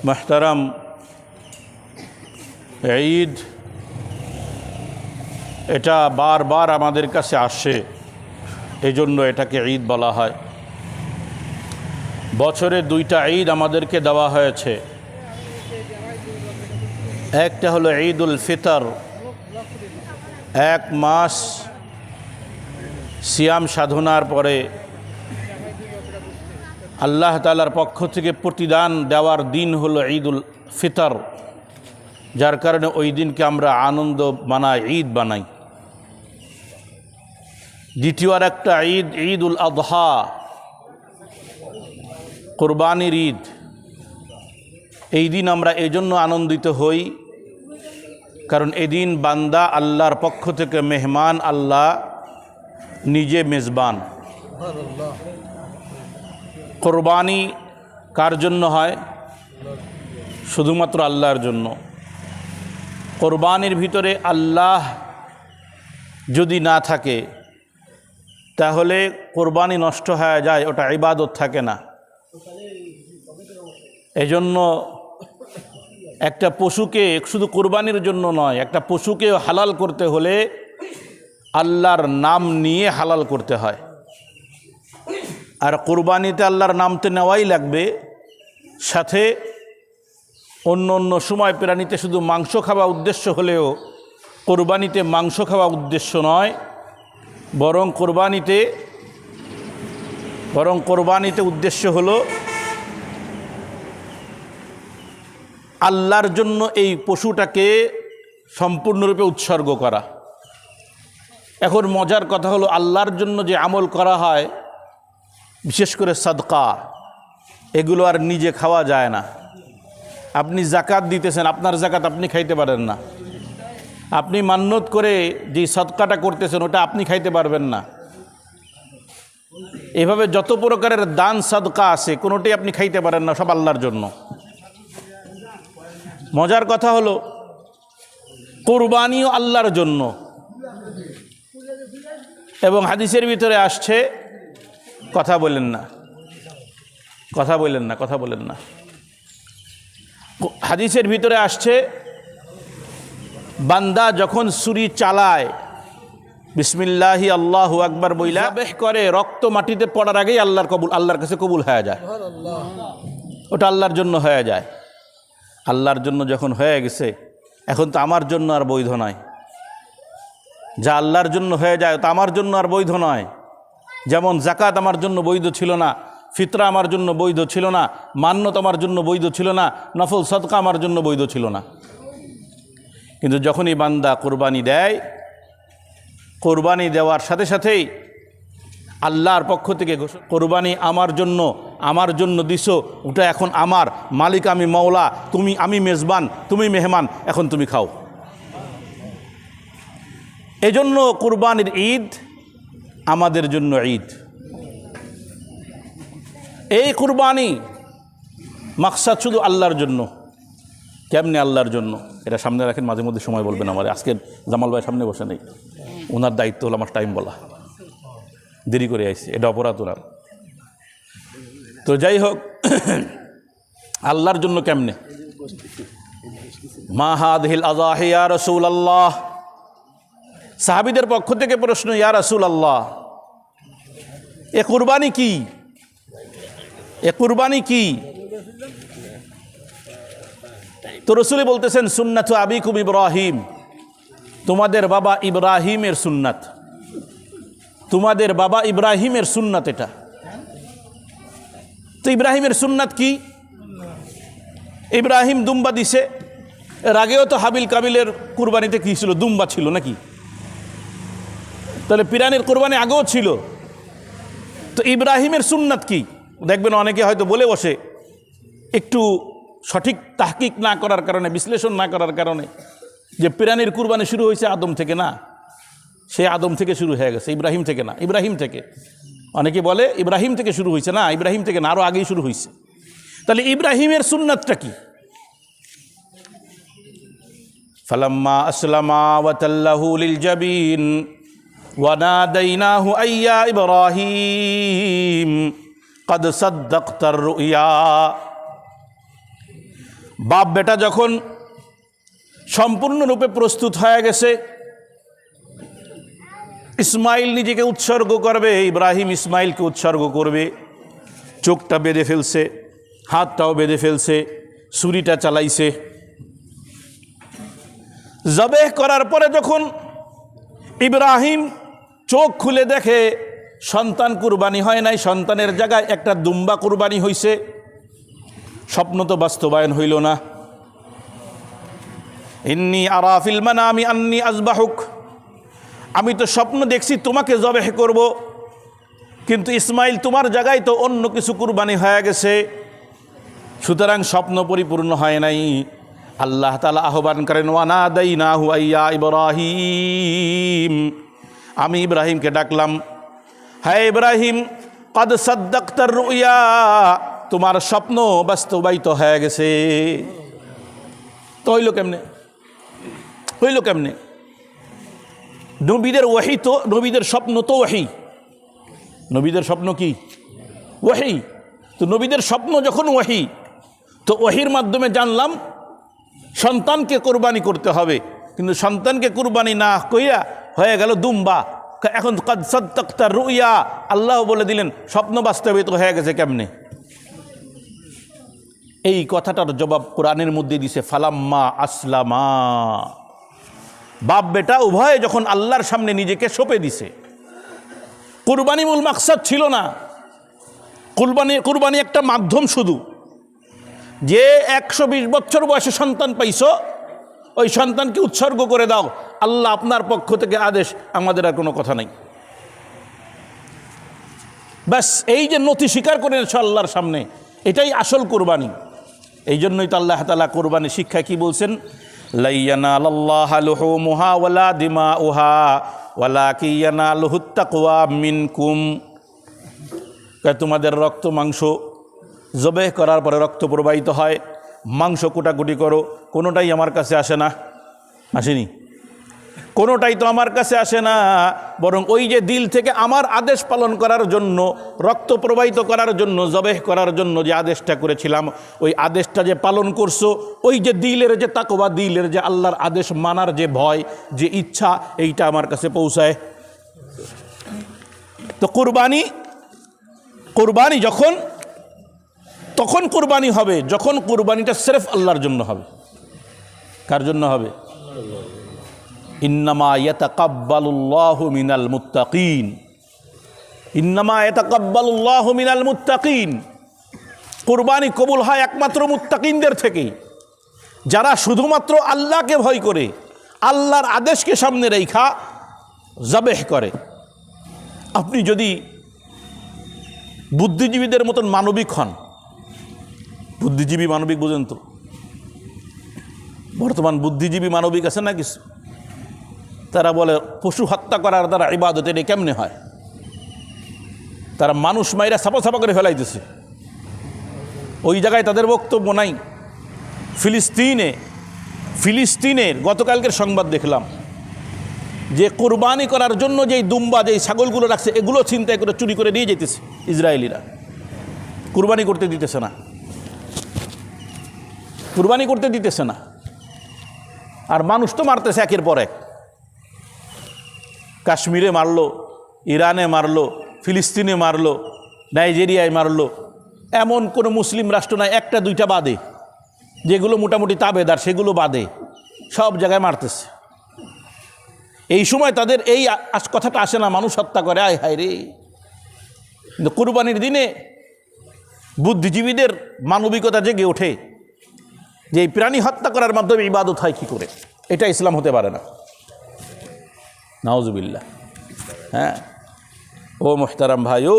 محترم ঈদ এটা বারবার আমাদের কাছে আসে, এজন্য এটাকে ঈদ বলা হয়। বছরে দুইটা ঈদ আমাদেরকে দেওয়া হয়েছে। একটা হলো ঈদুল ফিতর, এক মাস সিয়াম সাধনার পরে আল্লাহ তাআলার পক্ষ থেকে প্রতিদান দেওয়ার দিন হলো ঈদুল ফিতর, যার কারণে ওই দিনকে আমরা আনন্দ বানাই, ঈদ বানাই। দ্বিতীয় আর একটা ঈদ ঈদুল আযহা, কোরবানির ঈদ। এই দিন আমরা এজন্য আনন্দিত হই কারণ এদিন বান্দা আল্লাহর পক্ষ থেকে মেহমান, আল্লাহ নিজে মেজবান। কোরবানি কার জন্য হয়? শুধুমাত্র আল্লাহর জন্য। কোরবানির ভিতরে আল্লাহ যদি না থাকে তাহলে কোরবানি নষ্ট হয়ে যায়, ওটা ইবাদত থাকে না। এজন্য একটা পশুকে শুধু কোরবানির জন্য নয়, একটা পশুকে হালাল করতে হলে আল্লাহর নাম নিয়ে হালাল করতে হয়। আর কোরবানিতে আল্লাহর নাম তো নেওয়াই লাগবে, সাথে অন্য অন্য সময় প্রাণীতে শুধু মাংস খাওয়া উদ্দেশ্য হলেও কোরবানিতে মাংস খাওয়া উদ্দেশ্য নয়, বরং কোরবানিতে উদ্দেশ্য হলো আল্লাহর জন্য এই পশুটাকে সম্পূর্ণরূপে উৎসর্গ করা। এখন মজার কথা হলো, আল্লাহর জন্য যে আমল করা হয়, বিশেষ করে সাদকা, এগুলো আর নিজে খাওয়া যায় না। আপনি জাকাত দিতেছেন, আপনার জাকাত আপনি খাইতে পারেন না। আপনি মান্নত করে যে সদকাটা করতেছেন ওটা আপনি খাইতে পারবেন না। এভাবে যত প্রকারের দান সাদকা আছে কোনোটাই আপনি খাইতে পারেন না, সব আল্লাহর জন্য। মজার কথা হলো কোরবানিও আল্লাহর জন্য। এবং হাদিসের ভিতরে আসছে, কথা বলেন না, হাদিসের ভিতরে আসছে বান্দা যখন ছুরি চালায় বিসমিল্লাহি আল্লাহু আকবার বইলা বেহ করে, রক্ত মাটিতে পড়ার আগেই আল্লাহর কাছে কবুল হয়ে যায়। ওটা আল্লাহর জন্য হয়ে যায়। আল্লাহর জন্য যখন হয়ে গেছে, এখন তো আমার জন্য আর বৈধ নয়। যা আল্লাহর জন্য হয়ে যায় তা আমার জন্য আর বৈধ নয়। যেমন জাকাত আমার জন্য বৈধ ছিল না, ফিতরা আমার জন্য বৈধ ছিল না, মান্নত আমার জন্য বৈধ ছিল না, নফল সদকা আমার জন্য বৈধ ছিল না। কিন্তু যখনই বান্দা কোরবানি দেয়, কোরবানি দেওয়ার সাথে সাথেই আল্লাহর পক্ষ থেকে কোরবানি আমার জন্য দিছো, ওটা এখন আমার, মালিক আমি, মওলা আমি মেজবান, তুমি মেহমান, এখন তুমি খাও। এজন্য কোরবানির ঈদ আমাদের জন্য ঈদ। এই কোরবানি মাকসাদ শুধু আল্লাহর জন্য। কেমনে আল্লাহর জন্য? এটা সামনে রাখেন, মাঝে মধ্যে সময় বলবেন আমার। আজকে জামাল ভাই সামনে বসে নেই, ওনার দায়িত্ব হলো আমার টাইম বলা, দেরি করে আইছে, এটা অপরাধ ওনার। তো যাই হোক, আল্লাহর জন্য কেমনে? মা হাদিহিল আযাহি ইয়া রাসূলুল্লাহ। সাহাবীদের পক্ষ থেকে প্রশ্ন, ইয়া রাসূলুল্লাহ, এ কুরবানি কি? তো রাসূল বলতেছেন, সুন্নাতু আবিকুম ইব্রাহিম, তোমাদের বাবা ইব্রাহিমের সুন্নাত, তোমাদের বাবা ইব্রাহিমের সুন্নাত এটা। তো ইব্রাহিমের সুন্নাত কি? ইব্রাহিম দুম্বা দিছে। এর আগেও তো হাবিল কাবিলের কুরবানিতে কি ছিল? দুম্বা ছিল নাকি? তাহলে পিরানির কুরবানি আগেও ছিল। তো ইব্রাহিমের সুন্নাত কি? দেখবেন অনেকে হয়তো বলে বসে, একটু সঠিক তাহকিক না করার কারণে, বিশ্লেষণ না করার কারণে, যে পিরানির কুরবানি শুরু হয়েছে আদম থেকে। না, সে আদম থেকে শুরু হয়ে গেছে, ইব্রাহিম থেকে না। ইব্রাহিম থেকে অনেকে বলে ইব্রাহিম থেকে শুরু হয়েছে, না, ইব্রাহিম থেকে না, আরও আগেই শুরু হয়েছে। তাহলে ইব্রাহিমের সুন্নাতটা কি? ফালাম্মা আসলামা ওয়া তাল্লাহু লিল জাবিন ওয়া নাদাইনাহু আইয়া ইব্রাহিম কদ সাদ্দাকতার রুইয়া। বাপ বেটা যখন সম্পূর্ণরূপে প্রস্তুত হয়ে গেছে, ইসমাইল নিজেকে উৎসর্গ করবে, ইব্রাহিম ইসমাইলকে উৎসর্গ করবে। চোখটা বেঁধে ফেলছে, হাতটাও বেঁধে ফেলছে, ছুরিটা চালাইছে। জবেহ করার পরে যখন ইব্রাহিম চোখ খুলে দেখে সন্তান কুরবানি হয় নাই, সন্তানের জায়গায় একটা দুম্বা কুরবানি হয়েছে, স্বপ্ন তো বাস্তবায়ন হইল না। ইন্নী আরা ফিল মানামি আন্নী আযবাহুক, আমি তো স্বপ্ন দেখছি তোমাকে জবেহ করব, কিন্তু ইসমাইল তোমার জায়গায় তো অন্য কিছু কুরবানি হয়ে গেছে, সুতরাং স্বপ্ন পরিপূর্ণ হয় নাই। আল্লাহ তাআলা আহ্বান করেন, ওয়ানাদাইনাহু আইয়া ইব্রাহিম, আমি ইব্রাহিমকে ডাকলাম, হ্যাঁ ইব্রাহিম, কদ সাদ্দাকতার রুইয়া, তোমার স্বপ্ন বাস্তবায়িত হয়ে গেছে। তো হইল কেমনে? নবীদের ওয়াহি তো, নবীদের স্বপ্ন তো ওয়াহি। নবীদের স্বপ্ন কি? ওয়াহি। তো নবীদের স্বপ্ন যখন ওয়াহি, তো ওয়াহির মাধ্যমে জানলাম সন্তানকে কোরবানি করতে হবে, কিন্তু সন্তানকে কোরবানি না কইয়া হয়ে গেল দুম্বা। এখন কদ সাদ্দাকতা রুইয়া, আল্লাহ বলে দিলেন স্বপ্ন বাস্তবায়িত হয়ে গেছে কেমনে? এই কথাটার জবাব কোরআনের মধ্যে দিছে, ফালাম্মা আসলামা, বাপ বেটা উভয়ে যখন আল্লাহর সামনে নিজেকে সঁপে দিছে। কুরবানি মূল মাকসাদ ছিল না, কুরবানি একটা মাধ্যম শুধু। যে 120 বছর বয়সে সন্তান পাইছো, ওই সন্তানকে উৎসর্গ করে দাও, আল্লাহ আপনার পক্ষ থেকে আদেশ, আমাদের আর কোনো কথা নাই। ব্যাস, এই যে নথি স্বীকার করে নিয়েছ আল্লাহর সামনে, এটাই আসল কুরবানি। এই জন্যই তো আল্লাহ তাআলা কুরবানি শিক্ষায় কি বলছেন, লা ইয়ানালাল্লাহু লুহুমুহা ওয়ালা দিমাউহা ওয়ালাকিন ইয়ানালুহুত তাকওয়া মিনকুম। তোমাদের রক্ত মাংস জবেহ করার পরে রক্ত প্রবাহিত হয়, মাংস কুটাকুটি করো, কোনোটাই আমার কাছে আসে না, আসেনি, কোনোটাই তো আমার কাছে আসে না, বরং ওই যে দিল থেকে আমার আদেশ পালন করার জন্য, রক্ত প্রবাহিত করার জন্য, জবেহ করার জন্য যে আদেশটা করেছিলাম, ওই আদেশটা যে পালন করছো, ওই যে দিলের যে তাকওয়া, দিলের যে আল্লাহর আদেশ মানার যে ভয়, যে ইচ্ছা, এইটা আমার কাছে পৌঁছায়। তো কুরবানি তখন কুরবানি হবে যখন কুরবানিটা সির্ফ আল্লাহর জন্য হবে। কার জন্য হবে? ইন্নামা ইয়াতাকাব্বালুল্লাহু মিনাল মুত্তাকিন, ইন্নামা ইয়াতাকাব্বালুল্লাহু মিনাল মুত্তাকিন। কুরবানি কবুল হয় একমাত্র মুত্তাকিনদের থেকেই, যারা শুধুমাত্র আল্লাহকে ভয় করে, আল্লাহর আদেশকে সামনে রেখা জবেহ করে। আপনি যদি বুদ্ধিজীবীদের মতন মানবিক হন, বুদ্ধিজীবী মানবিক বুঝেন তো, বর্তমান বুদ্ধিজীবী মানবিক আছে না কিছু, তারা বলে পশু হত্যা করার দ্বারা ইবাদত, এটা কেমনে হয়? তারা মানুষ মাইরা ছাপা ছাপা করে ফেলাইতেছে। ওই জায়গায় তাদের বক্তব্য নাই। ফিলিস্তিনের গতকালকের সংবাদ দেখলাম যে কুরবানি করার জন্য যেই দুম্বা, যেই ছাগলগুলো রাখছে, এগুলো ছিনতাই করে চুরি করে নিয়ে যেতেছে ইসরায়েলিরা। কুরবানি করতে দিতেছে না, কুরবানি করতে দিতেছে না। আর মানুষ তো মারতেছে একের পর এক। কাশ্মীরে মারলো, ইরানে মারলো, ফিলিস্তিনে মারলো, নাইজেরিয়ায় মারলো। এমন কোনো মুসলিম রাষ্ট্র নাই, একটা দুইটা বাদে, যেগুলো মোটামুটি তাবেদার সেগুলো বাদে, সব জায়গায় মারতেছে। এই সময় তাদের এই কথাটা আসে না, মানুষ হত্যা করে, আয় হায় রে। কিন্তু কুরবানির দিনে বুদ্ধিজীবীদের মানবিকতা জেগে ওঠে যে এই প্রাণী হত্যা করার মাধ্যমে ইবাদত হয় কী করে। এটা ইসলাম হতে পারে না, নাউজুবিল্লাহ। হ্যাঁ, ও মুহতারাম ভাই, ও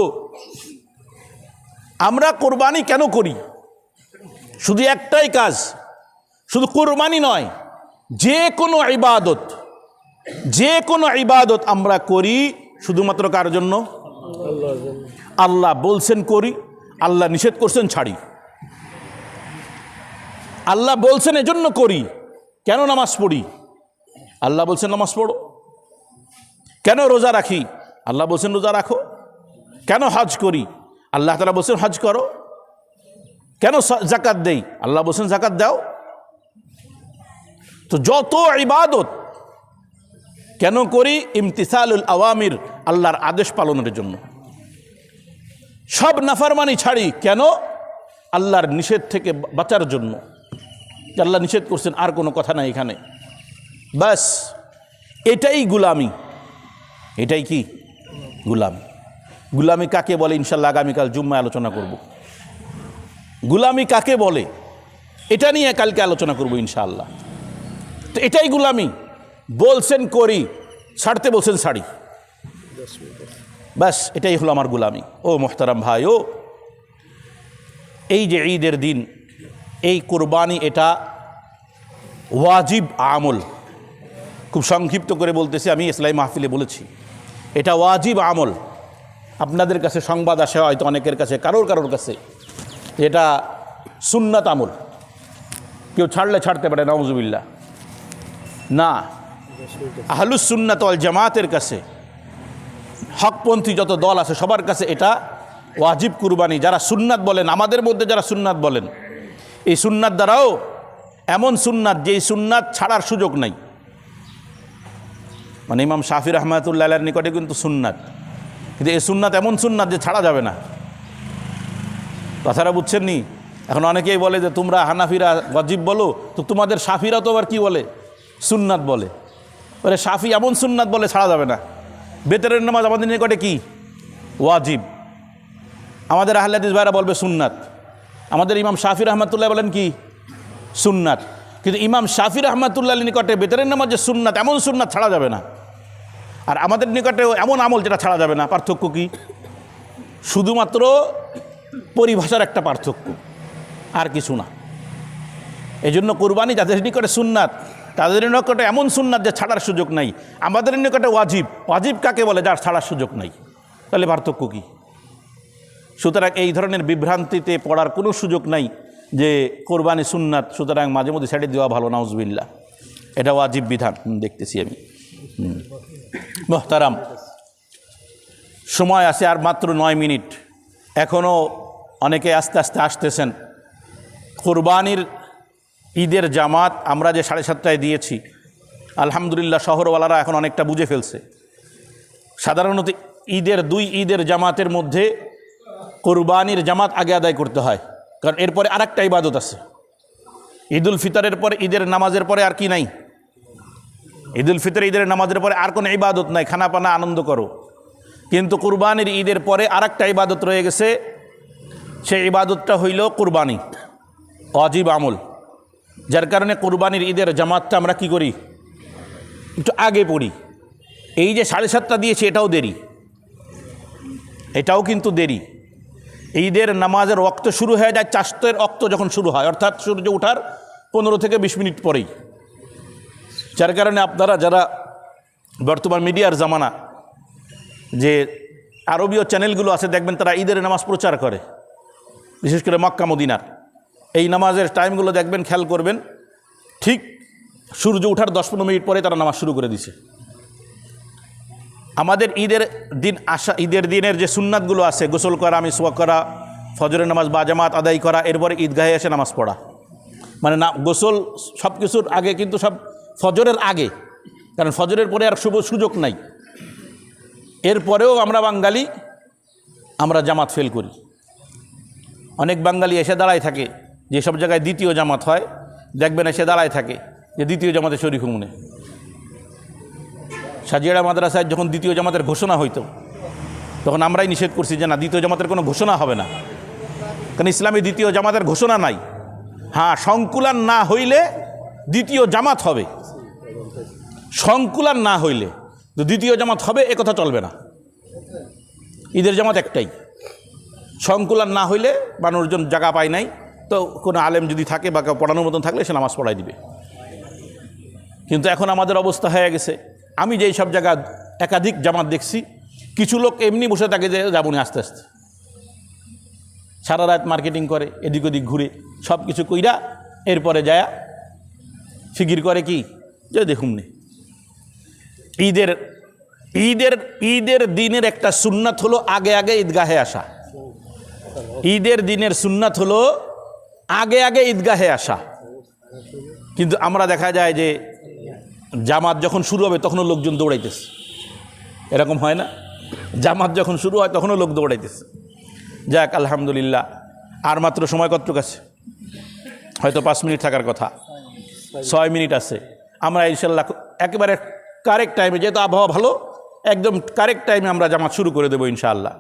আমরা কোরবানি কেন করি? শুধু একটাই কাজ, শুধু কোরবানি নয়, যে কোনো ইবাদত আমরা করি শুধুমাত্র কার জন্য? আল্লাহ বলছেন করি, আল্লাহ নিষেধ করছেন ছাড়ি। আল্লাহ বলছেন এজন্য করি। কেন নামাজ পড়ি? আল্লাহ বলছেন নামাজ পড়ো। কেন রোজা রাখি? আল্লাহ বলছেন রোজা রাখো। কেন হজ করি? আল্লাহ তাআলা বলছেন হজ করো। কেন জাকাত দেই? আল্লাহ বলছেন জাকাত দাও। তো যত ইবাদত কেন করি? ইমতিসালুল আওয়ামির, আল্লাহর আদেশ পালনের জন্য। সব নাফরমানি ছাড়ি কেন? আল্লাহর নিষেধ থেকে বাঁচার জন্য। আল্লাহ নিষেধ করছেন, আর কোনো কথা নাই এখানে। বাস এটাই গুলামি। এটাই কি গুলামি? গুলামি কাকে বলে ইনশাল্লাহ আগামীকাল জুম্মায় আলোচনা করব। গুলামি কাকে বলে এটা নিয়ে কালকে আলোচনা করব ইনশাআল্লাহ। তো এটাই গুলামি। বলছেন করি, ছাড়তে বলছেন ছাড়ি, ব্যাস এটাই হলো আমার গুলামি। ও মোহতারাম ভাই, ও এই যে ঈদের দিন, এই কোরবানি, এটা ওয়াজিব আমল। খুব সংক্ষিপ্ত করে বলতেছি, আমি ইসলামী মাহফিলে বলেছি এটা ওয়াজিব আমল। আপনাদের কাছে সংবাদ আসে হয়তো অনেকের কাছে, কারোর কাছে এটা সুন্নাত আমল, কেউ ছাড়লে ছাড়তে পারে, নাউজুবিল্লাহ। না, আহলুস সুন্নাত ওয়াল জামাতের কাছে, হকপন্থী যত দল আছে সবার কাছে এটা ওয়াজিব কুরবানি। যারা সুন্নাত বলেন, আমাদের মধ্যে যারা সুন্নাত বলেন, এই সুন্নাত দ্বারাও এমন সুন্নাত যেই সুন্নাত ছাড়ার সুযোগ নাই। মানে ইমাম শাফি রহমাতুল্লাহর নিকটে কিন্তু সুন্নাত, কিন্তু এই সুন্নাত এমন সুন্নাত যে ছাড়া যাবে না। কথাটা বুঝছেন নি? এখন অনেকেই বলে যে তোমরা হানাফিরা ওয়াজিব বলো, তো তোমাদের শাফিরা তো আবার কি বলে? সুন্নাত বলে। বলে শাফি এমন সুন্নাত বলে ছাড়া যাবে না। বেতরের নামাজ আমাদের নিকটে কি ওয়াজিব, আমাদের আহলে হাদিস ভাইরা বলবে সুন্নাত। আমাদের ইমাম শাফি রহমাতুল্লাহ বলেন কি সুন্নাত। কিন্তু ইমাম শাফি রহমাতুল্লাহ নিকটে বেতরের নামাজ যে সুন্নাত, এমন সুন্নাত ছাড়া যাবে না। আর আমাদের নিকটে এমন আমল যেটা ছাড়া যাবে না। পার্থক্য কি? শুধুমাত্র পরিভাষার একটা পার্থক্য, আর কিছু না। এই জন্য কোরবানি যাদের নিকটে সুন্নাত, তাদের নিকটে এমন সুন্নাত যে ছাড়ার সুযোগ নাই। আমাদের নিকটে ওয়াজিব। ওয়াজিব কাকে বলে? যার ছাড়ার সুযোগ নাই। তাহলে পার্থক্য কি? সুতরাং এই ধরনের বিভ্রান্তিতে পড়ার কোনো সুযোগ নাই যে কোরবানি সুন্নাত, সুতরাং মাঝে মধ্যে ছেড়ে দেওয়া ভালো, নাউজুবিল্লাহ। এটা ওয়াজিব বিধান। দেখতেছি আমি। মুহতারাম, সময় আছে আর মাত্র 9 মিনিট। এখনও অনেকে আস্তে আস্তে আসতেছেন। কোরবানির ঈদের জামাত আমরা যে 7:30টায় দিয়েছি, আলহামদুলিল্লাহ শহরওয়ালারা এখন অনেকটা বুঝে ফেলছে। সাধারণত দুই ঈদের জামাতের মধ্যে কোরবানির জামাত আগে আদায় করতে হয়, কারণ এরপরে আরেকটা ইবাদত আছে। ঈদুল ফিতরের পরে, ঈদের নামাজের পরে আর কি নাই? ঈদুল ফিতর, ঈদের নামাজের পরে আর কোনো ইবাদত নাই, খানাপানা আনন্দ করো। কিন্তু কুরবানির ঈদের পরে আরেকটা ইবাদত রয়ে গেছে, সেই ইবাদতটা হইল কুরবানি, ওয়াজিব আমল। যার কারণে কুরবানির ঈদের জামাতটা আমরা কি করি? একটু আগে পড়ি। এই যে 7:30 দিয়েছি, এটাও দেরি, এটাও কিন্তু দেরি। ঈদের নামাজের ওয়াক্ত শুরু হয়ে যায় চাষতের ওয়াক্ত যখন শুরু হয়, অর্থাৎ সূর্য ওঠার 15 থেকে 20 মিনিট পরেই। যার কারণে আপনারা যারা বর্তমান মিডিয়ার জামানা, যে আরবীয় চ্যানেলগুলো আছে, দেখবেন তারা ঈদের নামাজ প্রচার করে, বিশেষ করে মক্কা মদিনার। এই নামাজের টাইমগুলো দেখবেন, খেয়াল করবেন, ঠিক সূর্য ওঠার 10-15 মিনিট পরে তারা নামাজ শুরু করে দিছে। আমাদের ঈদের দিনের যে সুন্নাতগুলো আছে, গোসল করা, মিসওয়াক করা, ফজরের নামাজ বা জামাত আদায় করা, এরপরে ঈদগাহে এসে নামাজ পড়া, মানে না গোসল সব কিছুর আগে, কিন্তু সব ফজরের আগে, কারণ ফজরের পরে আর সুযোগ নাই। এরপরেও আমরা বাঙালি, আমরা জামাত ফেল করি। অনেক বাঙালি এসে দাঁড়ায় থাকে, যেসব জায়গায় দ্বিতীয় জামাত হয় দেখবেন এসে দাঁড়ায় থাকে যে দ্বিতীয় জামাতে শরীক মনে। সাজিয়াড়া মাদ্রাসায় যখন দ্বিতীয় জামাতের ঘোষণা হইতো, তখন আমরাই নিষেধ করছি যে না, দ্বিতীয় জামাতের কোনো ঘোষণা হবে না, কারণ ইসলামে দ্বিতীয় জামাতের ঘোষণা নাই। হ্যাঁ, সংকুলান না হইলে দ্বিতীয় জামাত হবে, সংকুলান না হইলে তো দ্বিতীয় জামাত হবে, এ কথা চলবে না। ঈদের জামাত একটাই, সংকুলান না হইলে মানুষজন জায়গা পায় নাই, তো কোনো আলেম যদি থাকে বা পড়ানোর মতন থাকলে সে নামাজ পড়াই দিবে। কিন্তু এখন আমাদের অবস্থা হয়ে গেছে, আমি যেই সব জায়গা একাধিক জামাত দেখছি, কিছু লোক এমনি বসে থাকে যে যাবো না, আস্তে আস্তে সারা রাত মার্কেটিং করে, এদিক ওদিক ঘুরে সব কিছু কইরা এরপরে যায় ফিকির করে কি যে দেখুন নে। ঈদের দিনের একটা সুন্নাত হলো আগে আগে ঈদগাহে আসা। ঈদের দিনের সুন্নাত হলো আগে আগে ঈদগাহে আসা। কিন্তু আমরা দেখা যায় যে জামাত যখন শুরু হবে তখনও লোকজন দৌড়াইতেছে, এরকম হয় না? জামাত যখন শুরু হয় তখনও লোক দৌড়াইতেছে। যাক, আলহামদুলিল্লাহ। আর মাত্র সময় কতটুকু আছে? হয়তো 5 মিনিট থাকার কথা, 6 মিনিট আছে। আমরা ইনশাল্লাহ একেবারে কারেক্ট টাইমে, যেহেতু আবহাওয়া ভালো, একদম কারেক্ট টাইমে আমরা জামাত শুরু করে দেবো ইনশাআল্লাহ।